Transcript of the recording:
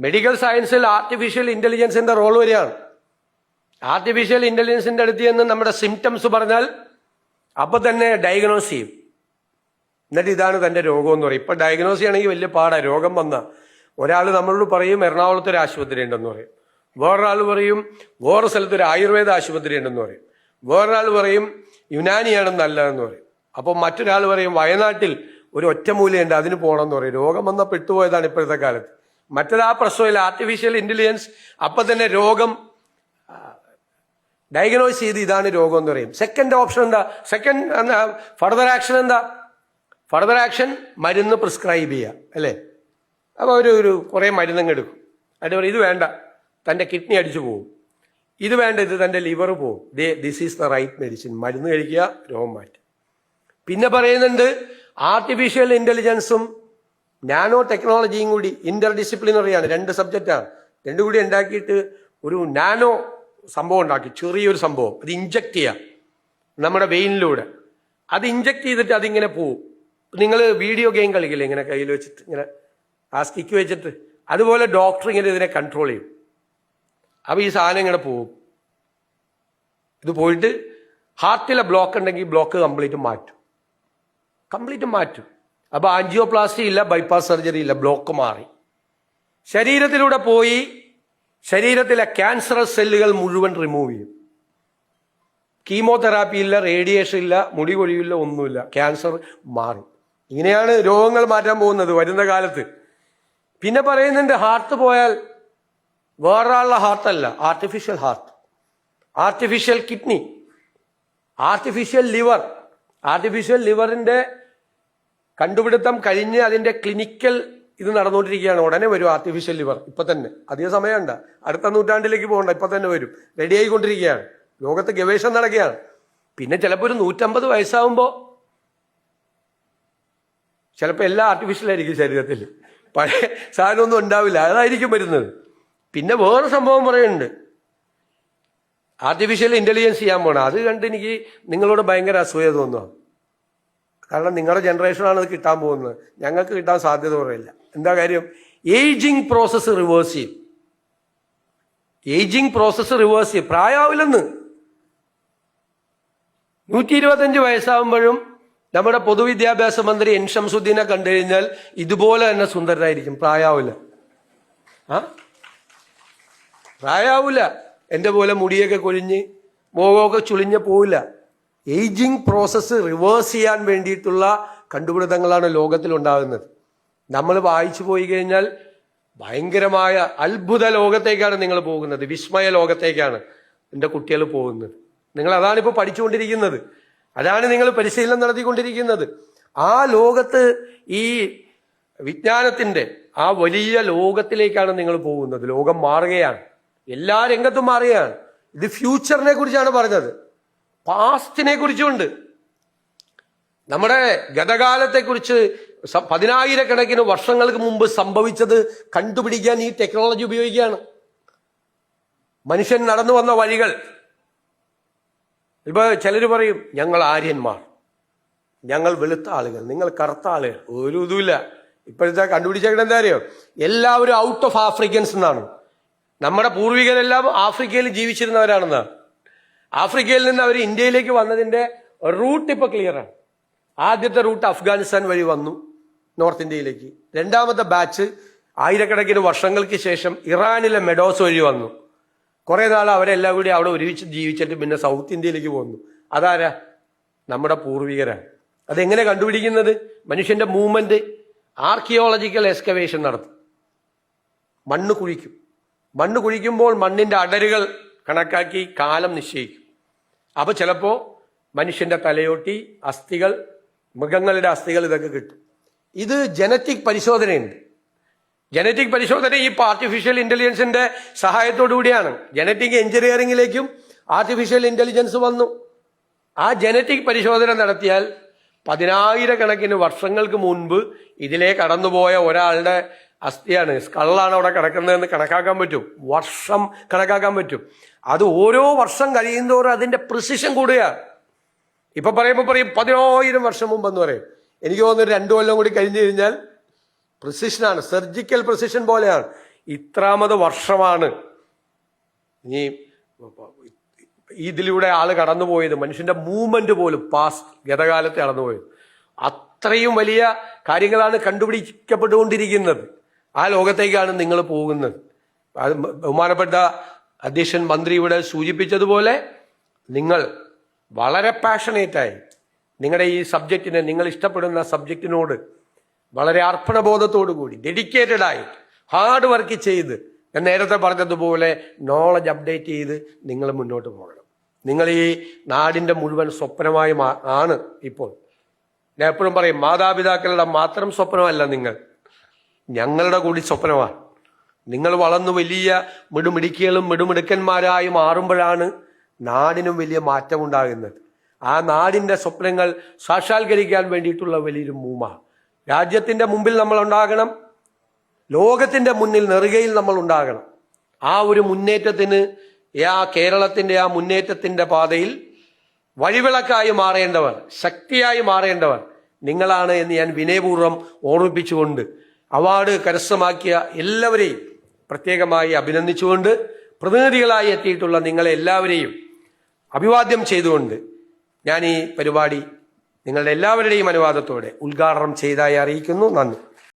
Medical സയൻസിൽ artificial ഇന്റലിജൻസിന്റെ role വരികയാണ്. Artificial ഇന്റലിജൻസിന്റെ അടുത്ത് നിന്ന് നമ്മുടെ സിംറ്റംസ് പറഞ്ഞാൽ അപ്പൊ തന്നെ ഡയഗ്നോസ് ചെയ്യും. എന്നിട്ട് ഇതാണ് തന്റെ രോഗം എന്ന് പറയും. ഇപ്പൊ ഡയഗ്നോസ് ചെയ്യണമെങ്കിൽ വലിയ പാടാ. രോഗം വന്ന ഒരാൾ നമ്മളോട് പറയും എറണാകുളത്ത് ഒരു ആശുപത്രി ഉണ്ടെന്ന് പറയും, വേറൊരാൾ പറയും വേറെ സ്ഥലത്ത് ഒരു ആയുർവേദ ആശുപത്രി ഉണ്ടെന്ന് പറയും, വേറൊരാൾ പറയും യുനാനിയാണ് നല്ലതെന്ന് പറയും. അപ്പോൾ മറ്റൊരാൾ പറയും വയനാട്ടിൽ ഒരു ഒറ്റമൂലയുണ്ട് അതിന് പോകണമെന്ന് പറയും. രോഗം വന്ന പെട്ടുപോയതാണ് ഇപ്പോഴത്തെ കാലത്ത്. മറ്റൊരാ പ്രശ്നമില്ല, ആർട്ടിഫിഷ്യൽ ഇന്റലിജൻസ് അപ്പൊ തന്നെ രോഗം ഡയഗ്നോസ് ചെയ്ത് ഇതാണ് രോഗം എന്ന് പറയും. സെക്കൻഡ് ഓപ്ഷൻ എന്താ? ഫർദർ ആക്ഷൻ എന്താ? ഫർദർ ആക്ഷൻ മരുന്ന് പ്രിസ്ക്രൈബ് ചെയ്യുക അല്ലേ? അപ്പോൾ ഒരു കുറേ മരുന്നങ്ങ് എടുക്കും. അതിൻ്റെ പറയും ഇത് വേണ്ട, തൻ്റെ കിഡ്നി അടിച്ചു പോകും, ഇത് വേണ്ട, ഇത് തൻ്റെ ലിവർ പോകും, this is the right medicine, മരുന്ന് കഴിക്കുക, രോഗം മാറ്റുക. പിന്നെ പറയുന്നുണ്ട് ആർട്ടിഫിഷ്യൽ ഇന്റലിജൻസും നാനോ ടെക്നോളജിയും കൂടി ഇന്റർ ഡിസിപ്ലിനറിയാണ്, 2 സബ്ജക്റ്റാണ്. രണ്ടും കൂടി ഉണ്ടാക്കിയിട്ട് ഒരു നാനോ സംഭവം ഉണ്ടാക്കി, ചെറിയൊരു സംഭവം. അത് ഇഞ്ചക്ട് ചെയ്യാം നമ്മുടെ വെയിനിലൂടെ. അത് ഇഞ്ചക്ട് ചെയ്തിട്ട് അതിങ്ങനെ പോവും. നിങ്ങൾ വീഡിയോ ഗെയിം കളിക്കില്ലേ ഇങ്ങനെ കയ്യിൽ വെച്ചിട്ട് ഇങ്ങനെ ആ സ്റ്റിക്ക് വെച്ചിട്ട്, അതുപോലെ ഡോക്ടർ ഇങ്ങനെ ഇതിനെ കൺട്രോൾ ചെയ്യും. അപ്പൊ ഈ സാധനം ഇങ്ങനെ പോവും. ഇത് പോയിട്ട് ഹാർട്ടിലെ ബ്ലോക്ക് ഉണ്ടെങ്കിൽ ബ്ലോക്ക് കംപ്ലീറ്റ് മാറ്റും. അപ്പൊ ആൻജിയോപ്ലാസ്റ്റി ഇല്ല, ബൈപ്പാസ് സർജറി ഇല്ല, ബ്ലോക്ക് മാറി. ശരീരത്തിലൂടെ പോയി ശരീരത്തിലെ ക്യാൻസറസ് സെല്ലുകൾ മുഴുവൻ റിമൂവ് ചെയ്യും. കീമോതെറാപ്പി ഇല്ല, റേഡിയേഷൻ ഇല്ല, മുടി കൊഴിയില്ല, ഒന്നുമില്ല, ക്യാൻസർ മാറി. ഇങ്ങനെയാണ് രോഗങ്ങൾ മാറ്റാൻ പോകുന്നത് വരുന്ന കാലത്ത്. പിന്നെ പറയുന്നുണ്ട് ഹാർട്ട് പോയാൽ വേറൊരാളുടെ ഹാർട്ടല്ല, artificial heart, artificial kidney, artificial liver. Artificial ലിവറിന്റെ കണ്ടുപിടുത്തം കഴിഞ്ഞ് അതിന്റെ ക്ലിനിക്കൽ ഇത് നടന്നുകൊണ്ടിരിക്കുകയാണ്. ഉടനെ വരും ആർട്ടിഫിഷ്യൽ ലിവർ. ഇപ്പൊ തന്നെ, അധിക സമയമുണ്ട, അടുത്ത നൂറ്റാണ്ടിലേക്ക് പോകണ്ട, ഇപ്പൊ തന്നെ വരും, റെഡി ആയിക്കൊണ്ടിരിക്കുകയാണ്. ലോകത്ത് ഗവേഷണം നടക്കുകയാണ്. പിന്നെ ചിലപ്പോൾ ഒരു 150 വയസ്സാവുമ്പോൾ ചിലപ്പോൾ എല്ലാം ആർട്ടിഫിഷ്യൽ ആയിരിക്കും ശരീരത്തിൽ, പഴയ സാധനമൊന്നും ഉണ്ടാവില്ല, അതായിരിക്കും വരുന്നത്. പിന്നെ വേറെ സംഭവം പറയുന്നുണ്ട്, ആർട്ടിഫിഷ്യൽ ഇന്റലിജൻസ് ചെയ്യാൻ പോകണം. അത് കണ്ട് എനിക്ക് നിങ്ങളോട് ഭയങ്കര അസൂയ തോന്നുക. കാരണം നിങ്ങളുടെ ജനറേഷനാണ് അത് കിട്ടാൻ പോകുന്നത്, ഞങ്ങൾക്ക് കിട്ടാൻ സാധ്യത കുറയില്ല. എന്താ കാര്യം? ഏജിങ് പ്രോസസ്സ് റിവേഴ്സ് ചെയ്യും. പ്രായമാവില്ലെന്ന്. 125 വയസ്സാവുമ്പോഴും നമ്മുടെ പൊതുവിദ്യാഭ്യാസ മന്ത്രി എൻ ഷംസുദ്ദീനെ കണ്ടു കഴിഞ്ഞാൽ ഇതുപോലെ തന്നെ സുന്ദരനായിരിക്കും, പ്രായമാവില്ല. എന്റെ പോലെ മുടിയൊക്കെ കൊഴിഞ്ഞ് മുഖമൊക്കെ ചുളിഞ്ഞ് പോവില്ല. ഏജിങ് പ്രോസസ്സ് റിവേഴ്സ് ചെയ്യാൻ വേണ്ടിയിട്ടുള്ള കണ്ടുപിടുത്തങ്ങളാണ് ലോകത്തിൽ ഉണ്ടാകുന്നത്. നമ്മൾ വായിച്ചു പോയി കഴിഞ്ഞാൽ ഭയങ്കരമായ അത്ഭുത ലോകത്തേക്കാണ് നിങ്ങൾ പോകുന്നത്, വിസ്മയ ലോകത്തേക്കാണ് എൻ്റെ കുട്ടികൾ പോകുന്നത്. നിങ്ങൾ അതാണ് ഇപ്പോൾ പഠിച്ചുകൊണ്ടിരിക്കുന്നത്, അതാണ് നിങ്ങൾ പരിശീലനം നടത്തിക്കൊണ്ടിരിക്കുന്നത്. ആ ലോകത്ത്, ഈ വിജ്ഞാനത്തിന്റെ ആ വലിയ ലോകത്തിലേക്കാണ് നിങ്ങൾ പോകുന്നത്. ലോകം മാറുകയാണ്, എല്ലാ രംഗത്തും മാറുകയാണ്. ഇത് ഫ്യൂച്ചറിനെ കുറിച്ചാണ് പറഞ്ഞത്, പാസ്റ്റിനെ കുറിച്ചുണ്ട്. നമ്മുടെ ഗതകാലത്തെക്കുറിച്ച് 10,000 വർഷങ്ങൾക്ക് മുമ്പ് സംഭവിച്ചത് കണ്ടുപിടിക്കാൻ ഈ ടെക്നോളജി ഉപയോഗിക്കുകയാണ്. മനുഷ്യൻ നടന്നു വന്ന വഴികൾ. ഇപ്പൊ ചിലർ പറയും ഞങ്ങൾ ആര്യന്മാർ, ഞങ്ങൾ വെളുത്ത ആളുകൾ, നിങ്ങൾ കറുത്ത ആളുകൾ. ഒരു ഇതുമില്ല. ഇപ്പോഴത്തെ കണ്ടുപിടിച്ചേക്കണ എന്താ അറിയോ? എല്ലാവരും ഔട്ട് ഓഫ് ആഫ്രിക്കൻസ് എന്നാണ്. നമ്മുടെ പൂർവികരെല്ലാം ആഫ്രിക്കയിൽ ജീവിച്ചിരുന്നവരാണെന്നാണ്. ആഫ്രിക്കയിൽ നിന്ന് അവർ ഇന്ത്യയിലേക്ക് വന്നതിന്റെ റൂട്ട് ഇപ്പൊ ക്ലിയറാണ്. ആദ്യത്തെ റൂട്ട് അഫ്ഗാനിസ്ഥാൻ വഴി വന്നു നോർത്ത് ഇന്ത്യയിലേക്ക്. രണ്ടാമത്തെ ബാച്ച് 1000 വർഷങ്ങൾക്ക് ശേഷം ഇറാനിലെ മെഡോസ് വഴി വന്നു. കുറെ നാൾ അവരെല്ലാം കൂടി അവിടെ ഒരുമിച്ച് ജീവിച്ചിട്ട് പിന്നെ സൗത്ത് ഇന്ത്യയിലേക്ക് പോന്നു. അതാരാ? നമ്മുടെ പൂർവികരാണ്. അതെങ്ങനെ കണ്ടുപിടിക്കുന്നത്? മനുഷ്യന്റെ മൂവ്മെന്റ്, ആർക്കിയോളജിക്കൽ എക്സ്കവേഷൻ നടത്തും. മണ്ണ് കുഴിക്കുമ്പോൾ മണ്ണിന്റെ അടരുകൾ കണക്കാക്കി കാലം നിശ്ചയിക്കും. അപ്പൊ ചിലപ്പോ മനുഷ്യന്റെ തലയോട്ടി, അസ്ഥികൾ, മൃഗങ്ങളുടെ അസ്ഥികൾ, ഇതൊക്കെ കിട്ടും. ഇത് ജനറ്റിക് പരിശോധനയുണ്ട്. ജനറ്റിക് പരിശോധന ഈ ആർട്ടിഫിഷ്യൽ ഇന്റലിജൻസിന്റെ സഹായത്തോടു കൂടിയാണ്. ജനറ്റിക് എഞ്ചിനീയറിംഗിലേക്കും ആർട്ടിഫിഷ്യൽ ഇന്റലിജൻസ് വന്നു. ആ ജനറ്റിക് പരിശോധന നടത്തിയാൽ 10,000 വർഷങ്ങൾക്ക് മുൻപ് ഇതിലേ കടന്നുപോയ ഒരാളുടെ അസ്ഥിയാണ്, സ്കളാണ് അവിടെ കിടക്കുന്നതെന്ന് കണക്കാക്കാൻ പറ്റും. വർഷം കണക്കാക്കാൻ പറ്റും. അത് ഓരോ വർഷം കഴിയുന്നതോറും അതിന്റെ പ്രിസിഷൻ കൂടുകയാണ്. ഇപ്പൊ പറയും 10,000 വർഷം മുമ്പെന്ന് പറയും. എനിക്ക് തോന്നുന്നു 2 കൊല്ലം കൂടി കഴിഞ്ഞു കഴിഞ്ഞാൽ പ്രിസിഷനാണ്, സർജിക്കൽ പ്രിസിഷൻ പോലെയാണ്. ഇത്രാമത് വർഷമാണ് ഇനി ഇതിലൂടെ ആള് കടന്നുപോയത്. മനുഷ്യന്റെ മൂവ്മെന്റ് പോലും പാസ്റ്റ് ഗതകാലത്തെ കടന്നുപോയത്. അത്രയും വലിയ കാര്യങ്ങളാണ് കണ്ടുപിടിക്കപ്പെട്ടുകൊണ്ടിരിക്കുന്നത്. ആ ലോകത്തേക്കാണ് നിങ്ങൾ പോകുന്നത്. അത് ബഹുമാനപ്പെട്ട അധ്യക്ഷൻ മന്ത്രി ഇവിടെ സൂചിപ്പിച്ചതുപോലെ നിങ്ങൾ വളരെ പാഷനേറ്റായി നിങ്ങളുടെ ഈ സബ്ജക്റ്റിനെ, നിങ്ങൾ ഇഷ്ടപ്പെടുന്ന സബ്ജക്റ്റിനോട് വളരെ അർപ്പണബോധത്തോടു കൂടി ഡെഡിക്കേറ്റഡായി ഹാർഡ് വർക്ക് ചെയ്ത്, ഞാൻ നേരത്തെ പറഞ്ഞതുപോലെ നോളജ് അപ്ഡേറ്റ് ചെയ്ത് നിങ്ങൾ മുന്നോട്ട് പോകണം. നിങ്ങൾ ഈ നാടിൻ്റെ മുഴുവൻ സ്വപ്നമായി ആണ് ഇപ്പോൾ. ഞാൻ എപ്പോഴും പറയും, മാതാപിതാക്കളുടെ മാത്രം സ്വപ്നമല്ല നിങ്ങൾ, ഞങ്ങളുടെ കൂടി സ്വപ്നമാണ്. നിങ്ങൾ വളർന്നു വലിയ മിടുമിടുക്കികളും മിടുമിടുക്കന്മാരായി മാറുമ്പോഴാണ് നാടിനും വലിയ മാറ്റം ഉണ്ടാകുന്നത്. ആ നാടിൻ്റെ സ്വപ്നങ്ങൾ സാക്ഷാത്കരിക്കാൻ വേണ്ടിയിട്ടുള്ള വലിയൊരു മൂവ്മാണ്. രാജ്യത്തിൻ്റെ മുമ്പിൽ നമ്മൾ ഉണ്ടാകണം, ലോകത്തിൻ്റെ മുന്നിൽ നെറുകയിൽ നമ്മൾ ഉണ്ടാകണം. ആ ഒരു മുന്നേറ്റത്തിന്, ആ കേരളത്തിൻ്റെ ആ മുന്നേറ്റത്തിൻ്റെ പാതയിൽ വഴിവിളക്കായി മാറേണ്ടവർ, ശക്തിയായി മാറേണ്ടവർ നിങ്ങളാണ് എന്ന് ഞാൻ വിനയപൂർവ്വം ഓർമ്മിപ്പിച്ചുകൊണ്ട് അവാർഡ് കരസ്ഥമാക്കിയ എല്ലാവരെയും പ്രത്യേകമായി അഭിനന്ദിച്ചുകൊണ്ട് പ്രതിനിധികളായി എത്തിയിട്ടുള്ള നിങ്ങളെ എല്ലാവരെയും അഭിവാദ്യം ചെയ്തുകൊണ്ട് ഞാൻ ഈ പരിപാടി നിങ്ങളുടെ എല്ലാവരുടെയും അനുവാദത്തോടെ ഉദ്ഘാടനം ചെയ്തതായി അറിയിക്കുന്നു. നന്ദി.